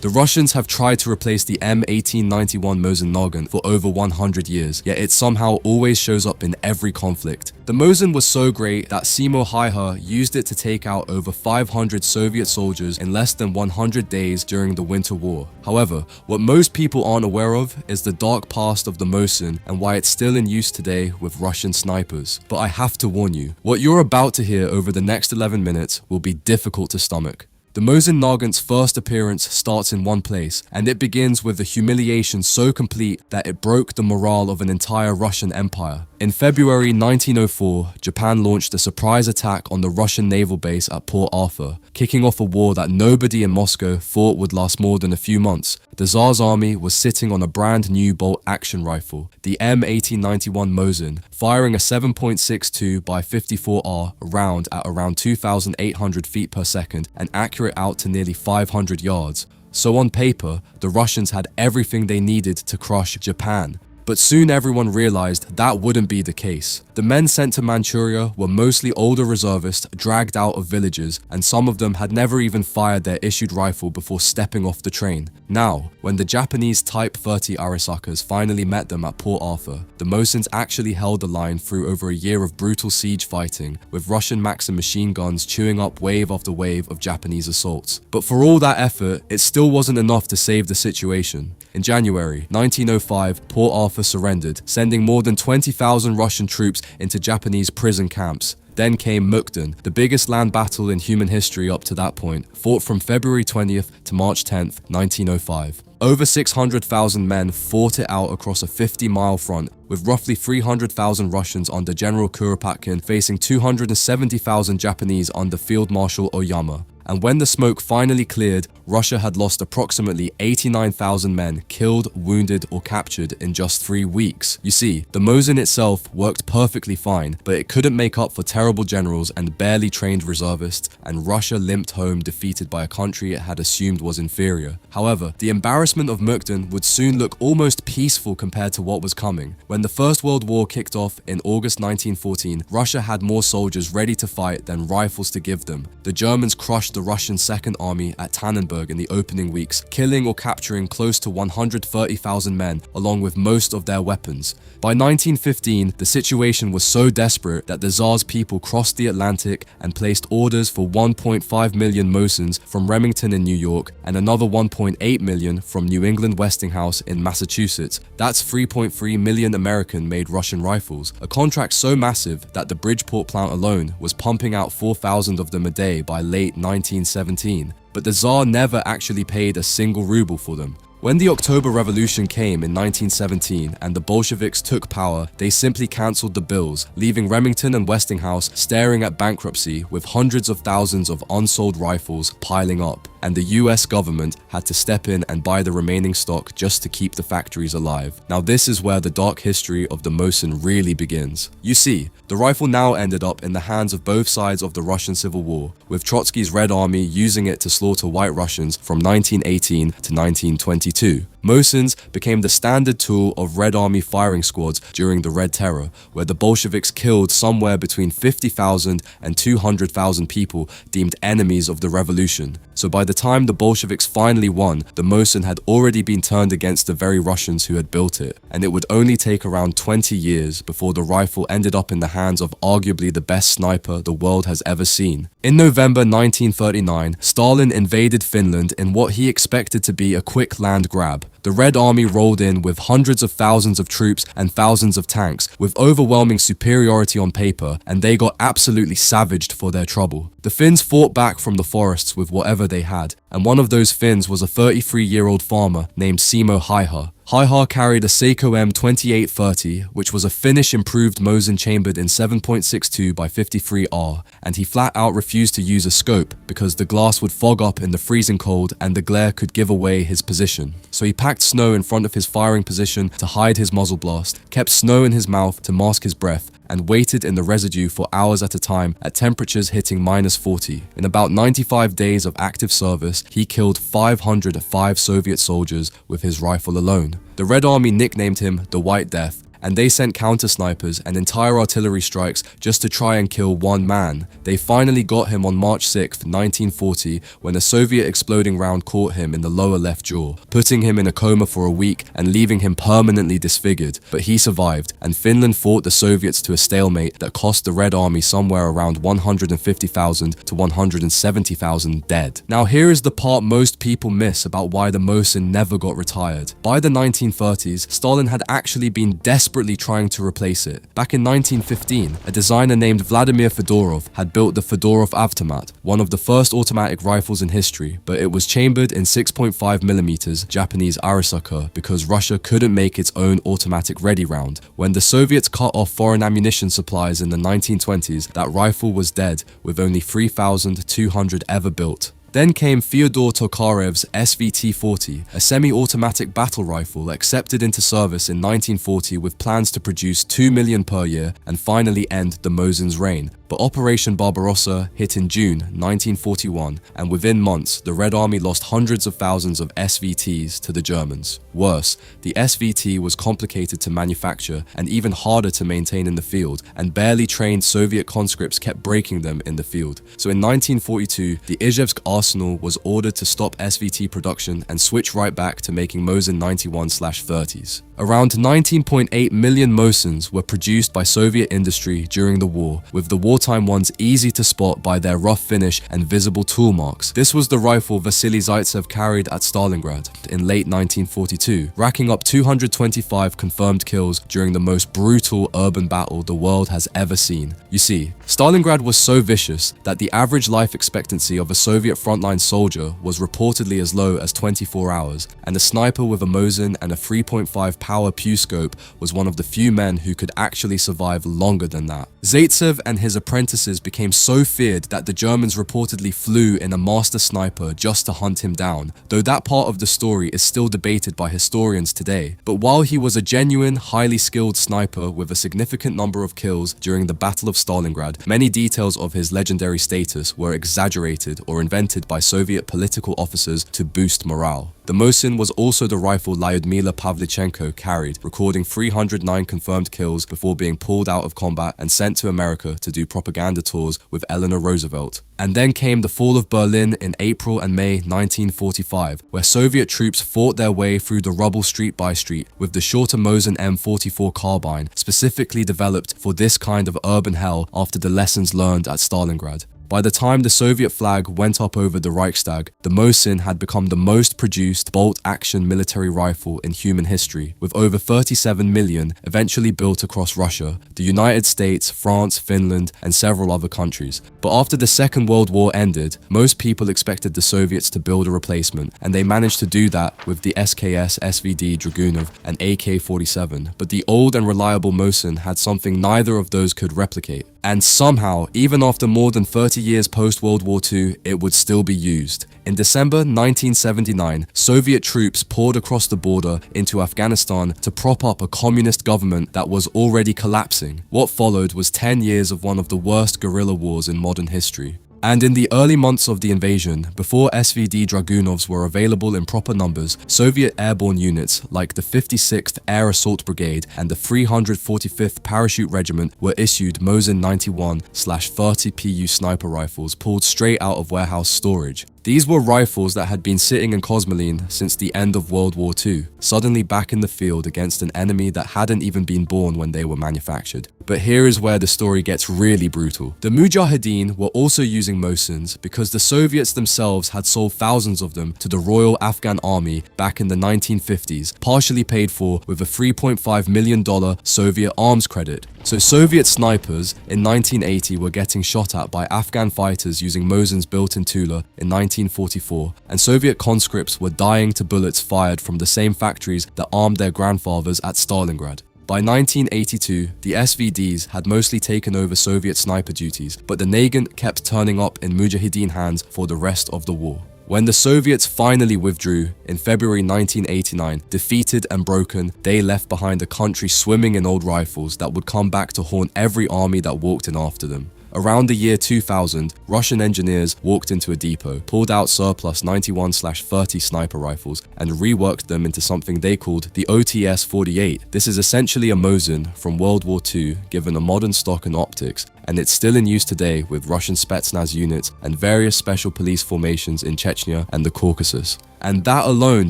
The Russians have tried to replace the M1891 Mosin Nagant for over 100 years, yet it somehow always shows up in every conflict. The Mosin was so great that Simo Hayha used it to take out over 500 Soviet soldiers in less than 100 days during the Winter War. However, what most people aren't aware of is the dark past of the Mosin and why it's still in use today with Russian snipers. But I have to warn you, what you're about to hear over the next 11 minutes will be difficult to stomach. The Mosin Nagant's first appearance starts in one place, and it begins with a humiliation so complete that it broke the morale of an entire Russian empire. In February 1904, Japan launched a surprise attack on the Russian naval base at Port Arthur, kicking off a war that nobody in Moscow thought would last more than a few months. The Tsar's army was sitting on a brand new bolt-action rifle, the M1891 Mosin, firing a 7.62 by 54R round at around 2,800 feet per second and accurate out to nearly 500 yards. So on paper, the Russians had everything they needed to crush Japan. But soon everyone realized that wouldn't be the case. The men sent to Manchuria were mostly older reservists dragged out of villages, and some of them had never even fired their issued rifle before stepping off the train. Now, when the Japanese Type 30 Arisakas finally met them at Port Arthur, the Mosins actually held the line through over a year of brutal siege fighting, with Russian Maxim machine guns chewing up wave after wave of Japanese assaults. But for all that effort, it still wasn't enough to save the situation. In January 1905, Port Arthur surrendered, sending more than 20,000 Russian troops into Japanese prison camps. Then came Mukden, the biggest land battle in human history up to that point, fought from February 20th to March 10th, 1905. Over 600,000 men fought it out across a 50-mile front, with roughly 300,000 Russians under General Kuropatkin facing 270,000 Japanese under Field Marshal Oyama. And when the smoke finally cleared, Russia had lost approximately 89,000 men killed, wounded, or captured in just 3 weeks. You see, the Mosin itself worked perfectly fine, but it couldn't make up for terrible generals and barely trained reservists, and Russia limped home defeated by a country it had assumed was inferior. However, the embarrassment of Mukden would soon look almost peaceful compared to what was coming. When the First World War kicked off in August 1914, Russia had more soldiers ready to fight than rifles to give them. The Germans crushed the Russian Second Army at Tannenberg in the opening weeks, killing or capturing close to 130,000 men, along with most of their weapons. By 1915, the situation was so desperate that the Tsar's people crossed the Atlantic and placed orders for 1.5 million Mosins from Remington in New York and another 1.8 million from New England Westinghouse in Massachusetts. That's 3.3 million American-made Russian rifles, a contract so massive that the Bridgeport plant alone was pumping out 4,000 of them a day by late 1917. But the Tsar never actually paid a single ruble for them. When the October Revolution came in 1917 and the Bolsheviks took power, they simply cancelled the bills, leaving Remington and Westinghouse staring at bankruptcy with hundreds of thousands of unsold rifles piling up. And the US government had to step in and buy the remaining stock just to keep the factories alive. Now this is where the dark history of the Mosin really begins. You see, the rifle now ended up in the hands of both sides of the Russian Civil War, with Trotsky's Red Army using it to slaughter white Russians from 1918 to 1922. Mosins became the standard tool of Red Army firing squads during the Red Terror, where the Bolsheviks killed somewhere between 50,000 and 200,000 people deemed enemies of the revolution. So by the time the Bolsheviks finally won, the Mosin had already been turned against the very Russians who had built it, and it would only take around 20 years before the rifle ended up in the hands of arguably the best sniper the world has ever seen. In November 1939, Stalin invaded Finland in what he expected to be a quick land grab. The Red Army rolled in with hundreds of thousands of troops and thousands of tanks, with overwhelming superiority on paper, and they got absolutely savaged for their trouble. The Finns fought back from the forests with whatever they had, and one of those Finns was a 33-year-old farmer named Simo Hayha. Hayha carried a Seiko M2830, which was a Finnish improved Mosin chambered in 7.62 by 53R, and he flat out refused to use a scope because the glass would fog up in the freezing cold and the glare could give away his position. So he packed snow in front of his firing position to hide his muzzle blast, kept snow in his mouth to mask his breath, and waited in the residue for hours at a time at temperatures hitting -40. In about 95 days of active service, he killed 505 Soviet soldiers with his rifle alone. The Red Army nicknamed him the White Death, and they sent counter-snipers and entire artillery strikes just to try and kill one man. They finally got him on March 6, 1940, when a Soviet exploding round caught him in the lower left jaw, putting him in a coma for a week and leaving him permanently disfigured. But he survived, and Finland fought the Soviets to a stalemate that cost the Red Army somewhere around 150,000 to 170,000 dead. Now here is the part most people miss about why the Mosin never got retired. By the 1930s, Stalin had actually been desperately trying to replace it. Back in 1915, a designer named Vladimir Fedorov had built the Fedorov Automat, one of the first automatic rifles in history, but it was chambered in 6.5mm Japanese Arisaka because Russia couldn't make its own automatic ready round. When the Soviets cut off foreign ammunition supplies in the 1920s, that rifle was dead, with only 3,200 ever built. Then came Fyodor Tokarev's SVT-40, a semi-automatic battle rifle accepted into service in 1940 with plans to produce 2 million per year and finally end the Mosin's reign. But Operation Barbarossa hit in June 1941, and within months, the Red Army lost hundreds of thousands of SVTs to the Germans. Worse, the SVT was complicated to manufacture and even harder to maintain in the field, and barely trained Soviet conscripts kept breaking them in the field. So in 1942, the Izhevsk arsenal was ordered to stop SVT production and switch right back to making Mosin 91/30s. Around 19.8 million Mosins were produced by Soviet industry during the war, with the wartime ones easy to spot by their rough finish and visible tool marks. This was the rifle Vasily Zaitsev carried at Stalingrad in late 1942, racking up 225 confirmed kills during the most brutal urban battle the world has ever seen. You see, Stalingrad was so vicious that the average life expectancy of a Soviet frontline soldier was reportedly as low as 24 hours, and a sniper with a Mosin and a 3.5 power Pew scope was one of the few men who could actually survive longer than that. Zaitsev and his apprentices became so feared that the Germans reportedly flew in a master sniper just to hunt him down, though that part of the story is still debated by historians today. But while he was a genuine, highly skilled sniper with a significant number of kills during the Battle of Stalingrad, many details of his legendary status were exaggerated or invented by Soviet political officers to boost morale. The Mosin was also the rifle Lyudmila Pavlichenko carried, recording 309 confirmed kills before being pulled out of combat and sent to America to do propaganda tours with Eleanor Roosevelt. And then came the fall of Berlin in April and May 1945, where Soviet troops fought their way through the rubble street by street with the shorter Mosin M44 carbine, specifically developed for this kind of urban hell after the lessons learned at Stalingrad. By the time the Soviet flag went up over the Reichstag, the Mosin had become the most produced bolt-action military rifle in human history, with over 37 million eventually built across Russia, the United States, France, Finland, and several other countries. But after the Second World War ended, most people expected the Soviets to build a replacement, and they managed to do that with the SKS SVD Dragunov and AK-47. But the old and reliable Mosin had something neither of those could replicate. And somehow, even after more than 30 years post-World War II, it would still be used. In December 1979, Soviet troops poured across the border into Afghanistan to prop up a communist government that was already collapsing. What followed was 10 years of one of the worst guerrilla wars in modern history. And in the early months of the invasion, before SVD Dragunovs were available in proper numbers, Soviet airborne units like the 56th Air Assault Brigade and the 345th Parachute Regiment were issued Mosin 91/30 PU sniper rifles pulled straight out of warehouse storage. These were rifles that had been sitting in Kosmolin since the end of World War II, suddenly back in the field against an enemy that hadn't even been born when they were manufactured. But here is where the story gets really brutal. The Mujahideen were also using Mosins because the Soviets themselves had sold thousands of them to the Royal Afghan Army back in the 1950s, partially paid for with a $3.5 million Soviet arms credit. So Soviet snipers in 1980 were getting shot at by Afghan fighters using Mosins built in Tula in 1944, and Soviet conscripts were dying to bullets fired from the same factories that armed their grandfathers at Stalingrad. By 1982, the SVDs had mostly taken over Soviet sniper duties, but the Nagant kept turning up in Mujahideen hands for the rest of the war. When the Soviets finally withdrew in February 1989, defeated and broken, they left behind a country swimming in old rifles that would come back to haunt every army that walked in after them. Around the year 2000, Russian engineers walked into a depot, pulled out surplus 91/30 sniper rifles, and reworked them into something they called the OTS-48. This is essentially a Mosin from World War II given a modern stock and optics, and it's still in use today with Russian Spetsnaz units and various special police formations in Chechnya and the Caucasus. And that alone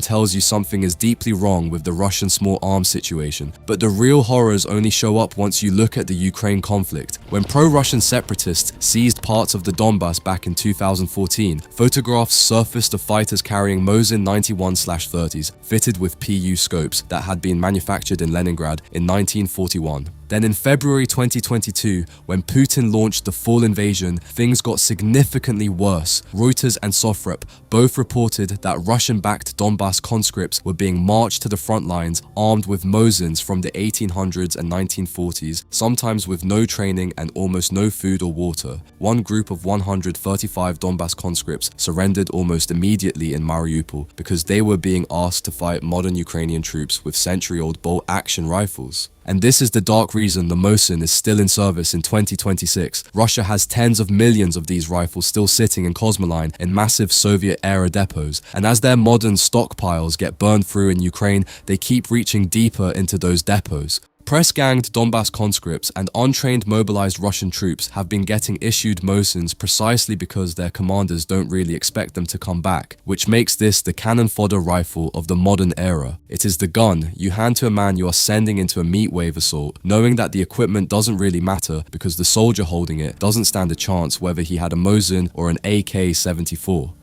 tells you something is deeply wrong with the Russian small arms situation. But the real horrors only show up once you look at the Ukraine conflict. When pro-Russian separatists seized parts of the Donbass back in 2014, photographs surfaced of fighters carrying Mosin 91/30s fitted with PU scopes that had been manufactured in Leningrad in 1941. Then in February 2022, when Putin launched the full invasion, things got significantly worse. Reuters and Sofrep both reported that Russian-backed Donbass conscripts were being marched to the front lines armed with Mosins from the 1800s and 1940s, sometimes with no training and almost no food or water. One group of 135 Donbass conscripts surrendered almost immediately in Mariupol because they were being asked to fight modern Ukrainian troops with century-old bolt-action rifles. And this is the dark reason the Mosin is still in service in 2026. Russia has tens of millions of these rifles still sitting in Kosmoline in massive Soviet-era depots, and as their modern stockpiles get burned through in Ukraine, they keep reaching deeper into those depots. Press-ganged Donbass conscripts and untrained mobilized Russian troops have been getting issued Mosins precisely because their commanders don't really expect them to come back, which makes this the cannon fodder rifle of the modern era. It is the gun you hand to a man you are sending into a meat wave assault, knowing that the equipment doesn't really matter because the soldier holding it doesn't stand a chance whether he had a Mosin or an AK-74.